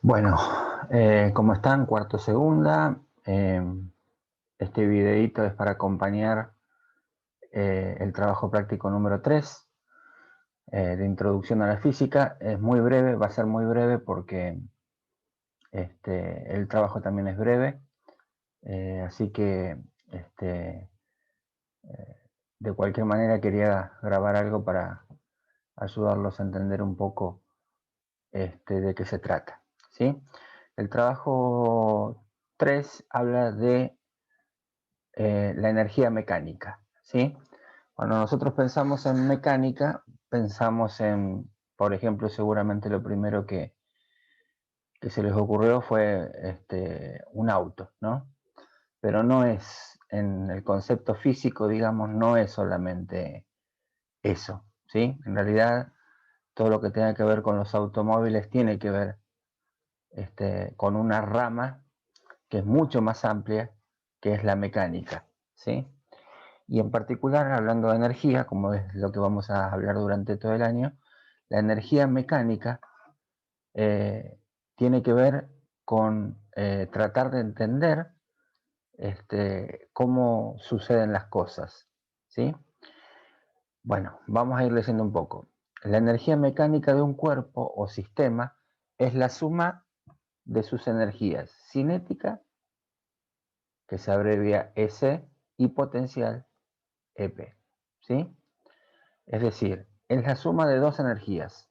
Bueno, ¿cómo están? Cuarto segunda. Este videíto es para acompañar el trabajo práctico número 3 de introducción a la física. Es muy breve, va a ser muy breve porque el trabajo también es breve. Así que este, de cualquier manera quería grabar algo para ayudarlos a entender un poco de qué se trata, ¿sí? El trabajo 3 habla de la energía mecánica, ¿sí? Cuando nosotros pensamos en mecánica, pensamos en, por ejemplo, seguramente lo primero que se les ocurrió fue un auto, ¿no? Pero no es, en el concepto físico, digamos, no es solamente eso, ¿sí? En realidad, todo lo que tenga que ver con los automóviles tiene que ver con una rama que es mucho más amplia, que es la mecánica, ¿sí? Y en particular, hablando de energía, como es lo que vamos a hablar durante todo el año, la energía mecánica eh, tiene que ver con tratar de entender cómo suceden las cosas, ¿sí? Bueno, vamos a ir leyendo un poco. La energía mecánica de un cuerpo o sistema es la suma de sus energías cinética, que se abrevia S, y potencial, EP, ¿sí? Es decir, es la suma de dos energías,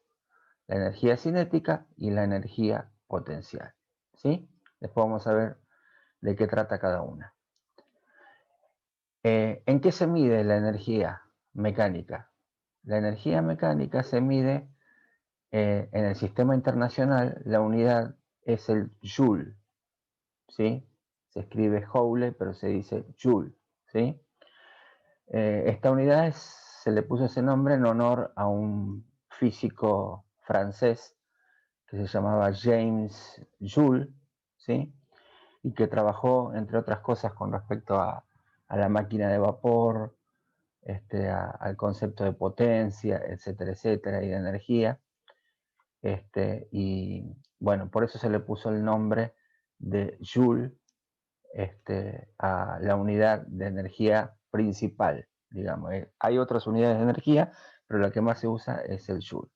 la energía cinética y la energía potencial, ¿sí? Después vamos a ver de qué trata cada una. ¿En qué se mide la energía mecánica? La energía mecánica se mide en el sistema internacional, la unidad es el joule, ¿sí? Se escribe joule, pero se dice joule, ¿sí? Esta unidad se le puso ese nombre en honor a un físico francés que se llamaba James Joule, ¿sí? Y que trabajó, entre otras cosas, con respecto a la máquina de vapor, al concepto de potencia, etcétera, etcétera, y de energía. Y bueno, por eso se le puso el nombre de Joule a la unidad de energía principal, digamos. Hay otras unidades de energía, pero la que más se usa es el Joule.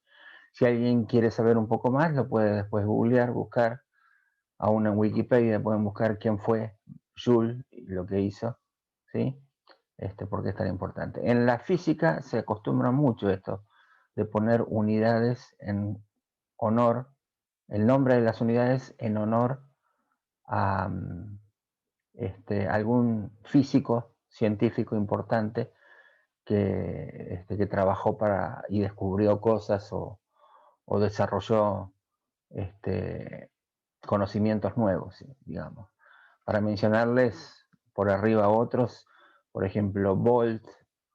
Si alguien quiere saber un poco más, lo puede después googlear, buscar, aún en Wikipedia pueden buscar quién fue Joule y lo que hizo, ¿sí? ¿Por qué es tan importante? En la física se acostumbra mucho esto, de poner unidades en honor, el nombre de las unidades en honor a algún físico científico importante que trabajó para y descubrió cosas o desarrolló este, conocimientos nuevos, digamos. Para mencionarles por arriba otros, por ejemplo, Bolt,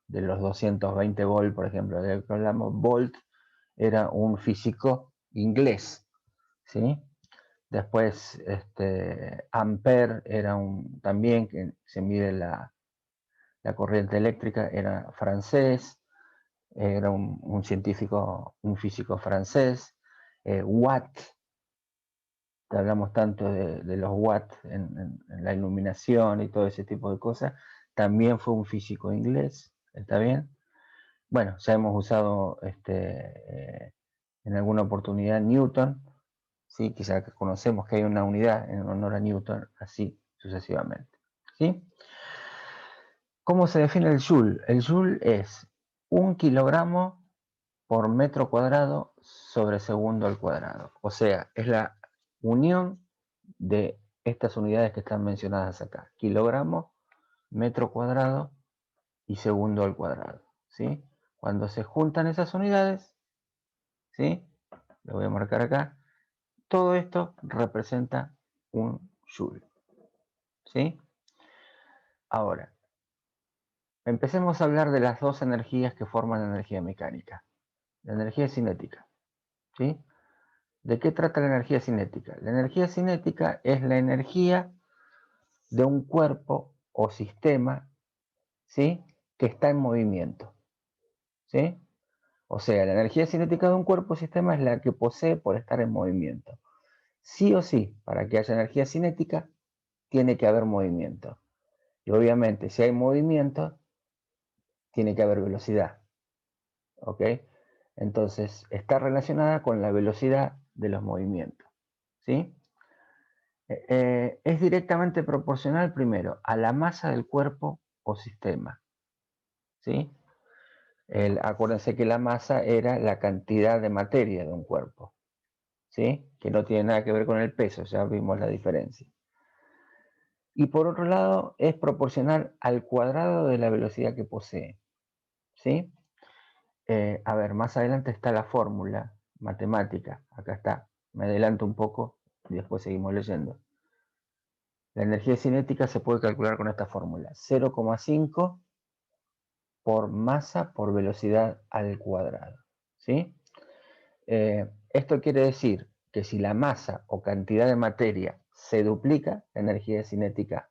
de los 220 volt, por ejemplo, del que hablamos, Bolt era un físico inglés, ¿sí? Después, Ampere era también, que se mide la corriente eléctrica, era francés, era un científico, un físico francés. Watt, que hablamos tanto de los watts en la iluminación y todo ese tipo de cosas, también fue un físico inglés, ¿está bien? Bueno, ya hemos usado en alguna oportunidad Newton, ¿sí? Quizá conocemos que hay una unidad en honor a Newton, así sucesivamente, ¿sí? ¿Cómo se define el joule? El joule es 1 kilogramo por metro cuadrado sobre segundo al cuadrado. O sea, es la unión de estas unidades que están mencionadas acá. Kilogramo, metro cuadrado y segundo al cuadrado, ¿sí? Cuando se juntan esas unidades, ¿sí? Lo voy a marcar acá. Todo esto representa un joule, ¿sí? Ahora, empecemos a hablar de las dos energías que forman la energía mecánica. La energía cinética, ¿sí? ¿De qué trata la energía cinética? La energía cinética es la energía de un cuerpo o sistema, ¿sí? Que está en movimiento, ¿sí? O sea, la energía cinética de un cuerpo o sistema es la que posee por estar en movimiento. Sí o sí, para que haya energía cinética, tiene que haber movimiento. Y obviamente, si hay movimiento, tiene que haber velocidad. ¿Ok? Entonces, está relacionada con la velocidad de los movimientos. ¿Sí? Es directamente proporcional, primero, a la masa del cuerpo o sistema. ¿Sí? Acuérdense que la masa era la cantidad de materia de un cuerpo. ¿Sí? Que no tiene nada que ver con el peso, ya vimos la diferencia. Y por otro lado, es proporcional al cuadrado de la velocidad que posee. ¿Sí? A ver, más adelante está la fórmula matemática. Acá está. Me adelanto un poco y después seguimos leyendo. La energía cinética se puede calcular con esta fórmula. 0,5 por masa por velocidad al cuadrado. ¿Sí? Esto quiere decir que si la masa o cantidad de materia se duplica, la energía cinética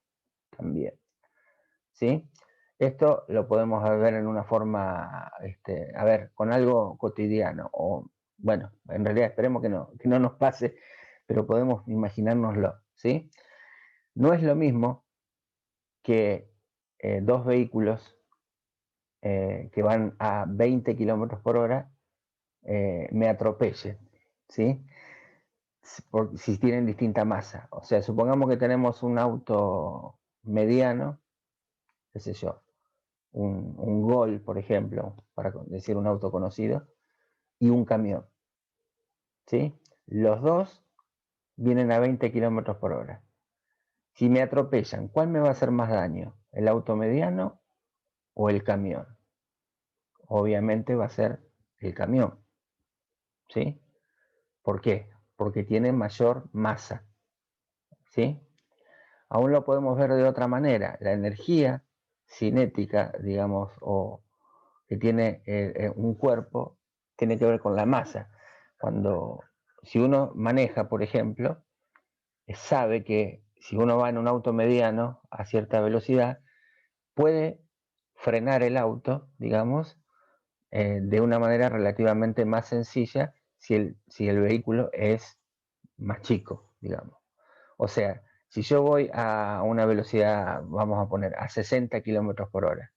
también. ¿Sí? Esto lo podemos ver en una forma, a ver, con algo cotidiano, o bueno, en realidad esperemos que no nos pase, pero podemos imaginárnoslo, ¿sí? No es lo mismo que dos vehículos que van a 20 kilómetros por hora me atropellen, ¿sí? Si tienen distinta masa. O sea, supongamos que tenemos un auto mediano, qué sé yo, un Gol, por ejemplo, para decir un auto conocido, y un camión, ¿sí? Los dos vienen a 20 kilómetros por hora. Si me atropellan, ¿cuál me va a hacer más daño? ¿El auto mediano o el camión? Obviamente va a ser el camión, ¿sí? ¿Por qué? Porque tiene mayor masa, ¿sí? Aún lo podemos ver de otra manera. La energía cinética, digamos, o que tiene un cuerpo, tiene que ver con la masa. Si uno maneja, por ejemplo, sabe que si uno va en un auto mediano a cierta velocidad, puede frenar el auto, digamos, de una manera relativamente más sencilla si el vehículo es más chico, digamos. O sea, si yo voy a una velocidad, vamos a poner, a 60 kilómetros por hora,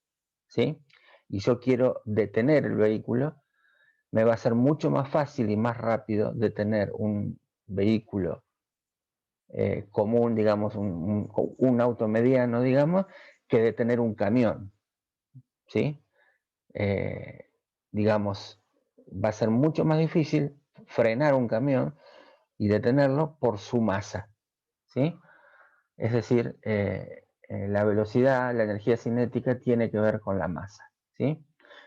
¿sí? Y yo quiero detener el vehículo, me va a ser mucho más fácil y más rápido detener un vehículo común, digamos, un auto mediano, digamos, que detener un camión, ¿sí? Eh, digamos, va a ser mucho más difícil frenar un camión y detenerlo por su masa, ¿sí? Es decir, la velocidad, la energía cinética tiene que ver con la masa, ¿sí?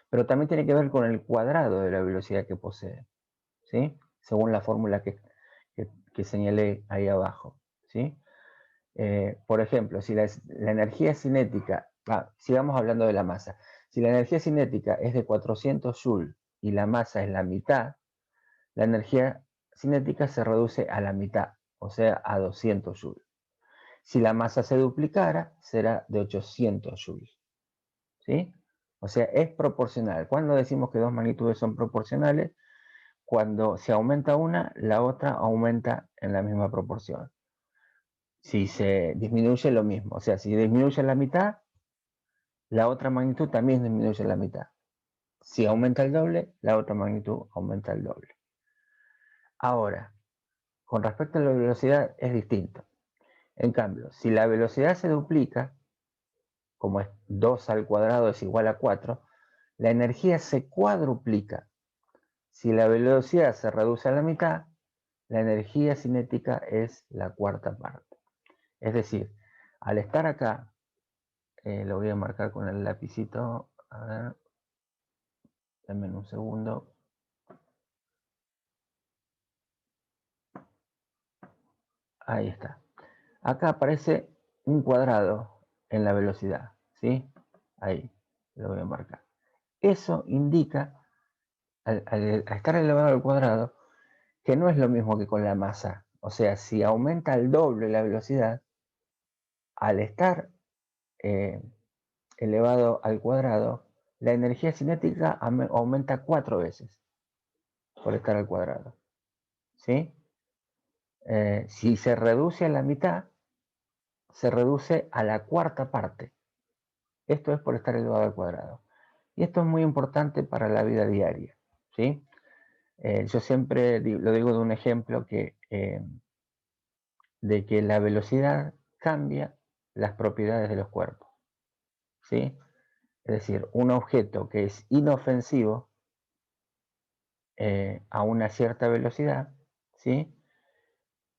Pero también tiene que ver con el cuadrado de la velocidad que posee, ¿sí? Según la fórmula que señalé ahí abajo, ¿sí? Por ejemplo, si la energía cinética, sigamos hablando de la masa, si la energía cinética es de 400 joules y la masa es la mitad, la energía cinética se reduce a la mitad, o sea, a 200 joules. Si la masa se duplicara, será de 800 joules. ¿Sí? O sea, es proporcional. ¿Cuándo decimos que dos magnitudes son proporcionales? Cuando se aumenta una, la otra aumenta en la misma proporción. Si se disminuye, lo mismo. O sea, si disminuye la mitad, la otra magnitud también disminuye la mitad. Si aumenta el doble, la otra magnitud aumenta el doble. Ahora, con respecto a la velocidad es distinto. En cambio, si la velocidad se duplica, como es 2 al cuadrado es igual a 4, la energía se cuadruplica. Si la velocidad se reduce a la mitad, la energía cinética es la cuarta parte. Es decir, al estar acá, lo voy a marcar con el lapicito, a ver, denme un segundo. Ahí está. Acá aparece un cuadrado en la velocidad, ¿sí? Ahí, lo voy a marcar. Eso indica, al estar elevado al cuadrado, que no es lo mismo que con la masa. O sea, si aumenta el doble la velocidad, al estar eh, elevado al cuadrado, la energía cinética aumenta 4 veces por estar al cuadrado. ¿Sí? Si se reduce a la mitad, se reduce a la cuarta parte. Esto es por estar elevado al cuadrado. Y esto es muy importante para la vida diaria, ¿sí? Yo siempre lo digo de un ejemplo de que la velocidad cambia las propiedades de los cuerpos, ¿sí? Es decir, un objeto que es inofensivo a una cierta velocidad, ¿sí?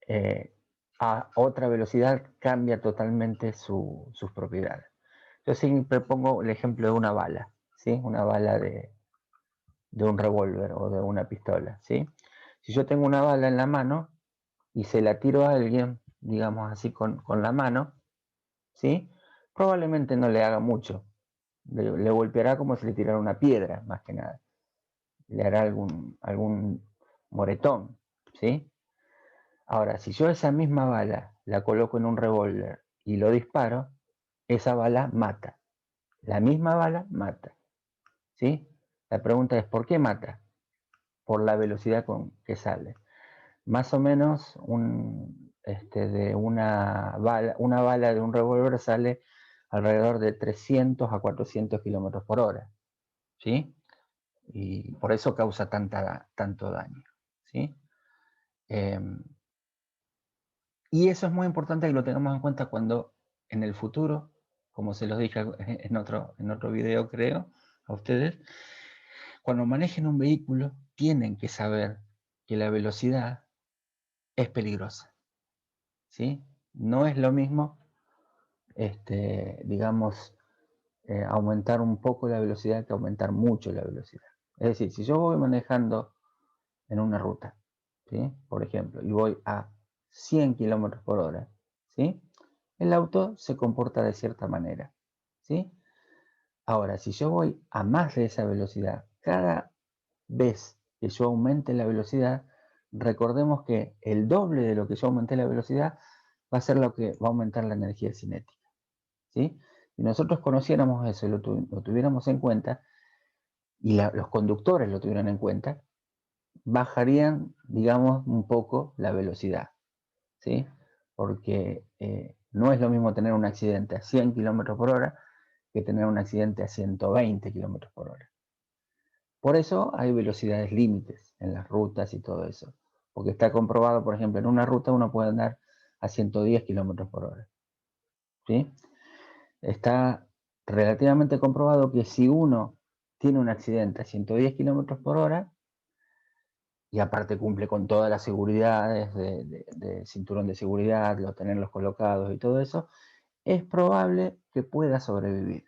Eh, a otra velocidad cambia totalmente sus propiedades. Yo siempre pongo el ejemplo de una bala, ¿sí? Una bala de un revólver o de una pistola, ¿sí? Si yo tengo una bala en la mano y se la tiro a alguien, digamos así, con la mano, ¿sí? Probablemente no le haga mucho. Le golpeará como si le tirara una piedra, más que nada. Le hará algún moretón, ¿sí? Ahora, si yo esa misma bala la coloco en un revólver y lo disparo, esa bala mata. La misma bala mata, ¿sí? La pregunta es, ¿por qué mata? Por la velocidad con que sale. Más o menos de una bala de un revólver sale alrededor de 300 a 400 kilómetros por hora, ¿sí? Y por eso causa tanto daño, ¿sí? Eh, y eso es muy importante que lo tengamos en cuenta cuando en el futuro, como se los dije en otro video, creo, a ustedes, cuando manejen un vehículo, tienen que saber que la velocidad es peligrosa, ¿sí? No es lo mismo, digamos, aumentar un poco la velocidad que aumentar mucho la velocidad. Es decir, si yo voy manejando en una ruta, ¿sí? Por ejemplo, y voy a 100 kilómetros por hora, ¿sí? El auto se comporta de cierta manera, ¿sí? Ahora, si yo voy a más de esa velocidad, cada vez que yo aumente la velocidad, recordemos que el doble de lo que yo aumenté la velocidad va a ser lo que va a aumentar la energía cinética, ¿sí? Si nosotros conociéramos eso y lo tuviéramos en cuenta, y los conductores lo tuvieran en cuenta, bajarían, digamos, un poco la velocidad, ¿sí? Porque no es lo mismo tener un accidente a 100 kilómetros por hora que tener un accidente a 120 kilómetros por hora. Por eso hay velocidades límites en las rutas y todo eso. Porque está comprobado, por ejemplo, en una ruta uno puede andar a 110 kilómetros por hora, ¿sí? Está relativamente comprobado que si uno tiene un accidente a 110 kilómetros por hora, y aparte cumple con todas las seguridades de cinturón de seguridad, tenerlos colocados y todo eso, es probable que pueda sobrevivir.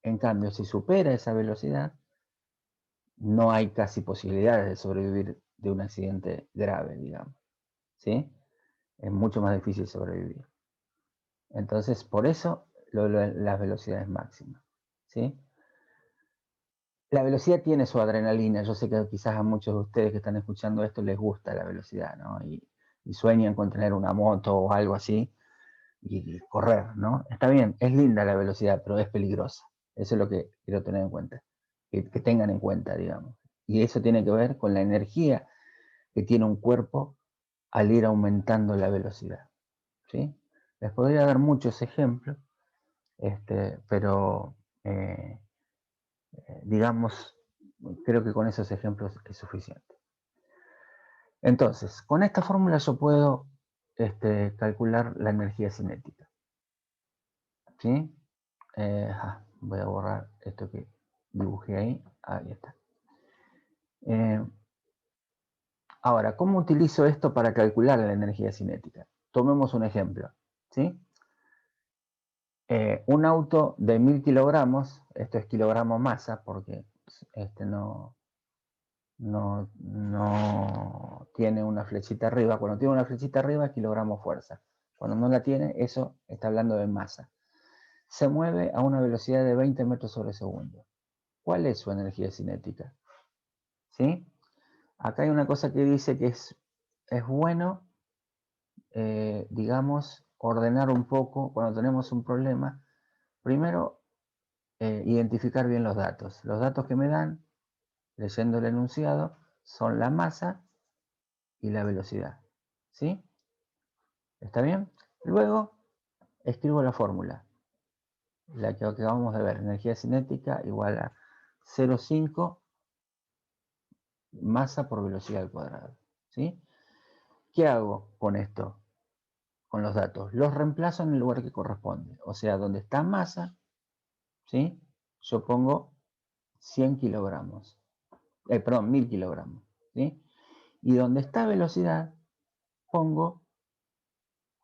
En cambio, si supera esa velocidad, no hay casi posibilidades de sobrevivir de un accidente grave, digamos, ¿sí? Es mucho más difícil sobrevivir. Entonces, por eso las velocidades máximas, ¿sí? La velocidad tiene su adrenalina. Yo sé que quizás a muchos de ustedes que están escuchando esto les gusta la velocidad, ¿no? Y sueñan con tener una moto o algo así y correr, ¿no? Está bien, es linda la velocidad, pero es peligrosa. Eso es lo que quiero tener en cuenta, que tengan en cuenta, digamos. Y eso tiene que ver con la energía que tiene un cuerpo al ir aumentando la velocidad, ¿sí? Les podría dar muchos ejemplos, pero digamos, creo que con esos ejemplos es suficiente. Entonces, con esta fórmula yo puedo calcular la energía cinética, ¿sí? Voy a borrar esto que dibujé ahí. Ahí está. Ahora, ¿cómo utilizo esto para calcular la energía cinética? Tomemos un ejemplo, ¿sí? Un auto de 1000 kilogramos, esto es kilogramo masa porque no tiene una flechita arriba. Cuando tiene una flechita arriba es kilogramo fuerza. Cuando no la tiene, eso está hablando de masa. Se mueve a una velocidad de 20 metros sobre segundo. ¿Cuál es su energía cinética? ¿Sí? Acá hay una cosa que dice que es bueno, digamos, ordenar un poco cuando tenemos un problema. Primero, identificar bien los datos. Los datos que me dan, leyendo el enunciado, son la masa y la velocidad. ¿Sí? ¿Está bien? Luego escribo la fórmula, la que acabamos de ver, energía cinética igual a 0,5 masa por velocidad al cuadrado. ¿Sí? ¿Qué hago con esto? Con los datos. Los reemplazo en el lugar que corresponde. O sea, donde está masa, ¿sí? Yo pongo 100 kilogramos. Perdón, 1000 kilogramos. ¿Sí? Y donde está velocidad, pongo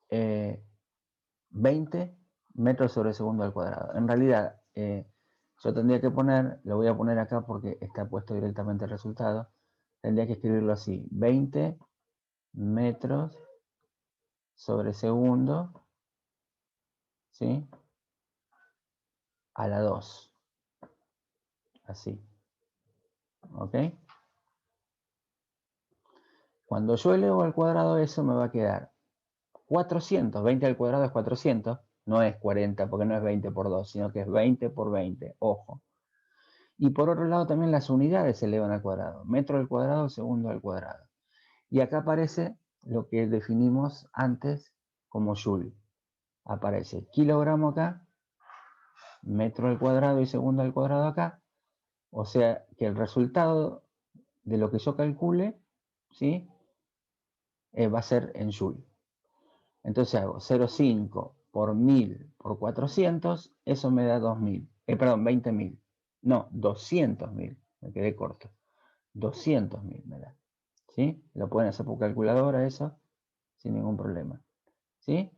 20 metros sobre segundo al cuadrado. En realidad, yo tendría que poner, lo voy a poner acá porque está puesto directamente el resultado, tendría que escribirlo así, 20 metros sobre segundo, ¿sí? A la 2, así, ¿ok? Cuando yo elevo al cuadrado eso me va a quedar 400, 20 al cuadrado es 400, no es 40 porque no es 20 por 2, sino que es 20 por 20, ojo. Y por otro lado también las unidades se elevan al cuadrado, metro al cuadrado, segundo al cuadrado. Y acá aparece lo que definimos antes como joule. Aparece kilogramo acá, metro al cuadrado y segundo al cuadrado acá. O sea que el resultado de lo que yo calcule, ¿sí? Va a ser en joule. Entonces hago 0,5 por 1000 por 400, eso me da 2000. Perdón, 20.000. No, 200.000. Me quedé corto. 200.000 me da. ¿Sí? Lo pueden hacer por calculadora eso, sin ningún problema. ¿Sí?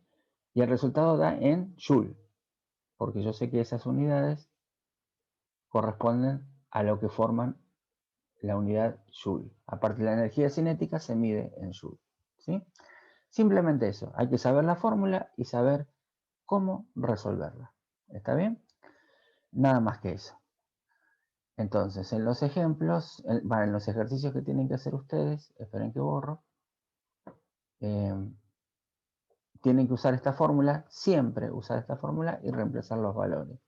Y el resultado da en joule, porque yo sé que esas unidades corresponden a lo que forman la unidad joule. Aparte, la energía cinética se mide en joule. ¿Sí? Simplemente eso. Hay que saber la fórmula y saber cómo resolverla. ¿Está bien? Nada más que eso. Entonces, en los ejemplos, en los ejercicios que tienen que hacer ustedes, esperen que borro, tienen que usar esta fórmula, siempre usar esta fórmula y reemplazar los valores.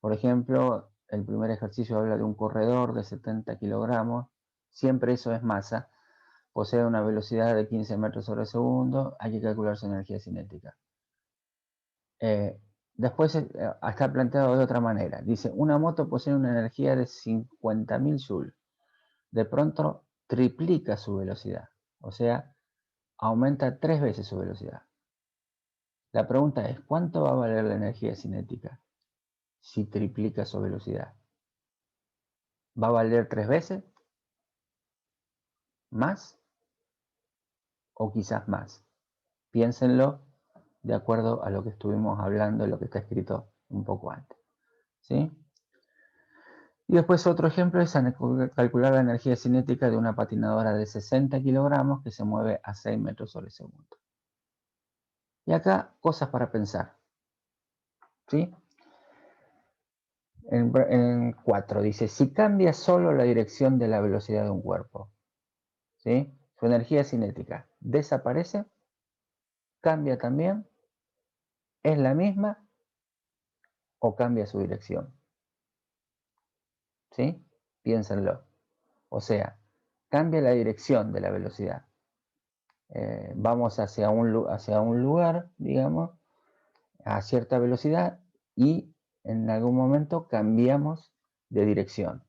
Por ejemplo, el primer ejercicio habla de un corredor de 70 kilogramos, siempre eso es masa, posee una velocidad de 15 metros sobre segundo, hay que calcular su energía cinética. Después está planteado de otra manera. Dice, una moto posee una energía de 50.000 joules. De pronto triplica su velocidad. O sea, aumenta 3 veces su velocidad. La pregunta es, ¿cuánto va a valer la energía cinética si triplica su velocidad? ¿Va a valer 3 veces? ¿Más? ¿O quizás más? Piénsenlo de acuerdo a lo que estuvimos hablando, lo que está escrito un poco antes. ¿Sí? Y después otro ejemplo es calcular la energía cinética de una patinadora de 60 kilogramos que se mueve a 6 metros sobre segundo. Y acá cosas para pensar. ¿Sí? En 4 dice, si cambia solo la dirección de la velocidad de un cuerpo, ¿sí? Su energía cinética desaparece, cambia también, es la misma o cambia su dirección. ¿Sí? Piénsenlo. O sea, cambia la dirección de la velocidad. Vamos hacia un lugar, digamos, a cierta velocidad y en algún momento cambiamos de dirección.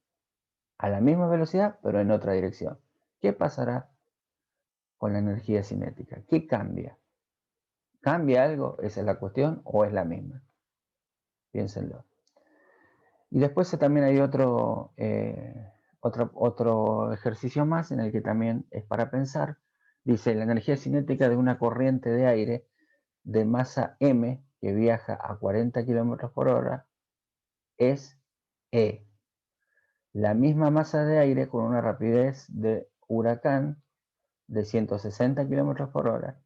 A la misma velocidad, pero en otra dirección. ¿Qué pasará con la energía cinética? ¿Qué cambia? ¿Cambia algo? Esa es la cuestión, ¿o es la misma? Piénsenlo. Y después también hay otro ejercicio más en el que también es para pensar. Dice, la energía cinética de una corriente de aire de masa m que viaja a 40 km por hora es E. La misma masa de aire con una rapidez de huracán de 160 km por hora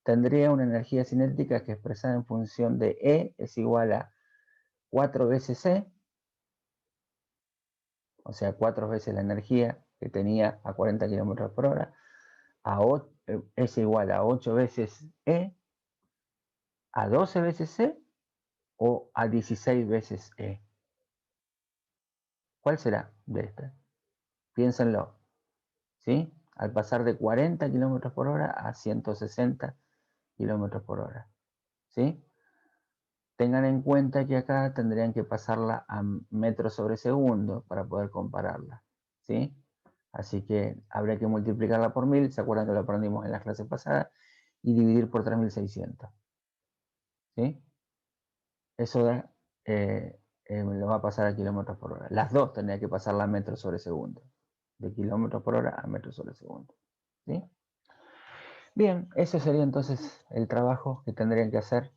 tendría una energía cinética que expresada en función de E es igual a 4 veces C, o sea, 4 veces la energía que tenía a 40 km por hora, es igual a 8 veces E, a 12 veces C o a 16 veces E. ¿Cuál será de estas? Piénsenlo, ¿sí? al pasar de 40 kilómetros por hora a 160 kilómetros por hora. ¿Sí? Tengan en cuenta que acá tendrían que pasarla a metros sobre segundo para poder compararla. ¿Sí? Así que habría que multiplicarla por 1000, ¿se acuerdan que lo aprendimos en la clase pasada? Y dividir por 3600. ¿Sí? Eso da, lo va a pasar a kilómetros por hora. Las dos tendrían que pasarla a metros sobre segundo. De kilómetros por hora a metros sobre segundo. ¿Sí? Bien, eso sería entonces el trabajo que tendrían que hacer.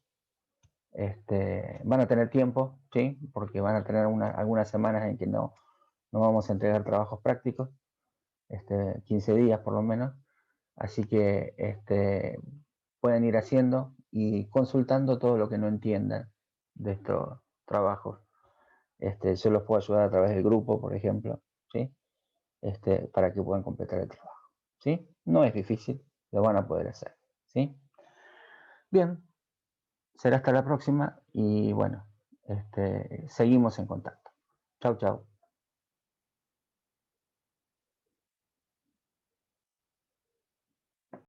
Van a tener tiempo, ¿sí? Porque van a tener algunas semanas en que no vamos a entregar trabajos prácticos, 15 días por lo menos. Así que pueden ir haciendo y consultando todo lo que no entiendan de estos trabajos. Yo los puedo ayudar a través del grupo, por ejemplo, ¿sí? Para que puedan completar el trabajo, ¿sí? No es difícil, lo van a poder hacer, ¿sí? Bien, será hasta la próxima y bueno, seguimos en contacto. Chau, chau.